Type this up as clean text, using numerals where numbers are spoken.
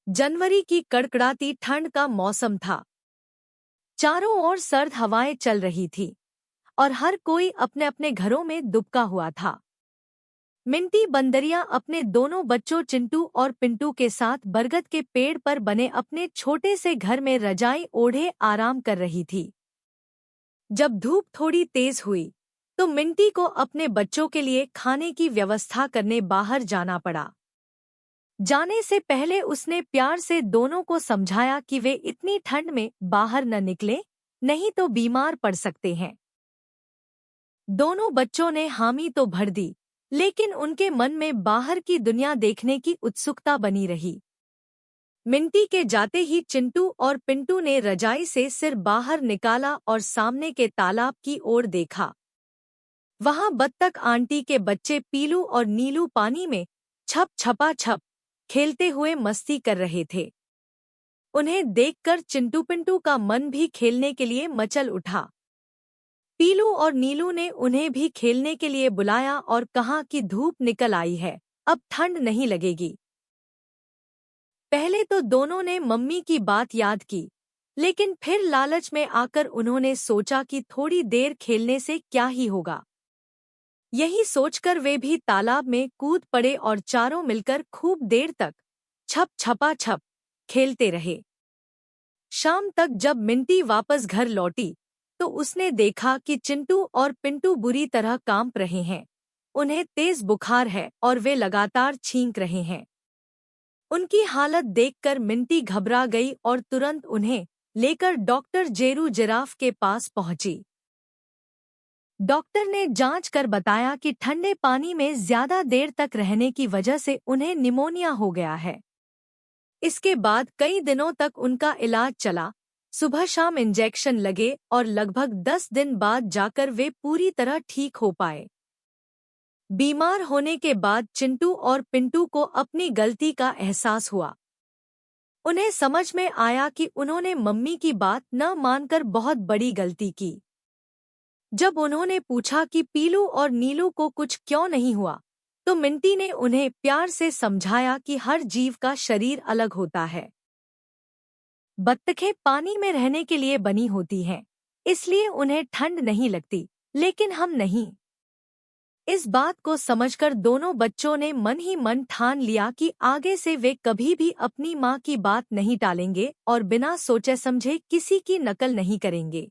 जनवरी की कड़कड़ाती ठंड का मौसम था। चारों ओर सर्द हवाएं चल रही थी और हर कोई अपने अपने घरों में दुबका हुआ था। मिंटी बंदरिया अपने दोनों बच्चों चिंटू और पिंटू के साथ बरगद के पेड़ पर बने अपने छोटे से घर में रजाई ओढ़े आराम कर रही थी। जब धूप थोड़ी तेज हुई तो मिंटी को अपने बच्चों के लिए खाने की व्यवस्था करने बाहर जाना पड़ा। जाने से पहले उसने प्यार से दोनों को समझाया कि वे इतनी ठंड में बाहर न निकलें, नहीं तो बीमार पड़ सकते हैं। दोनों बच्चों ने हामी तो भर दी, लेकिन उनके मन में बाहर की दुनिया देखने की उत्सुकता बनी रही। मिंटी के जाते ही चिंटू और पिंटू ने रजाई से सिर बाहर निकाला और सामने के तालाब की ओर देखा। वहां बत्तख आंटी के बच्चे पीलू और नीलू पानी में छप छपा छप खेलते हुए मस्ती कर रहे थे। उन्हें देखकर चिंटू पिंटू का मन भी खेलने के लिए मचल उठा। पीलू और नीलू ने उन्हें भी खेलने के लिए बुलाया और कहा कि धूप निकल आई है, अब ठंड नहीं लगेगी। पहले तो दोनों ने मम्मी की बात याद की, लेकिन फिर लालच में आकर उन्होंने सोचा कि थोड़ी देर खेलने से क्या ही होगा। यही सोचकर वे भी तालाब में कूद पड़े और चारों मिलकर खूब देर तक छप छपा छप खेलते रहे। शाम तक जब मिंटी वापस घर लौटी तो उसने देखा कि चिंटू और पिंटू बुरी तरह कांप रहे हैं। उन्हें तेज बुखार है और वे लगातार छींक रहे हैं। उनकी हालत देखकर मिंटी घबरा गई और तुरंत उन्हें लेकर डॉक्टर जेरू जिराफ के पास पहुंची। डॉक्टर ने जांच कर बताया कि ठंडे पानी में ज्यादा देर तक रहने की वजह से उन्हें निमोनिया हो गया है। इसके बाद कई दिनों तक उनका इलाज चला, सुबह शाम इंजेक्शन लगे और लगभग 10 दिन बाद जाकर वे पूरी तरह ठीक हो पाए। बीमार होने के बाद चिंटू और पिंटू को अपनी गलती का एहसास हुआ। उन्हें समझ में आया कि उन्होंने मम्मी की बात न मानकर बहुत बड़ी गलती की। जब उन्होंने पूछा कि पीलू और नीलू को कुछ क्यों नहीं हुआ, तो मिंटी ने उन्हें प्यार से समझाया कि हर जीव का शरीर अलग होता है। बत्तखें पानी में रहने के लिए बनी होती हैं, इसलिए उन्हें ठंड नहीं लगती, लेकिन हम नहीं। इस बात को समझकर दोनों बच्चों ने मन ही मन ठान लिया कि आगे से वे कभी भी अपनी माँ की बात नहीं टालेंगे और बिना सोचे समझे किसी की नकल नहीं करेंगे।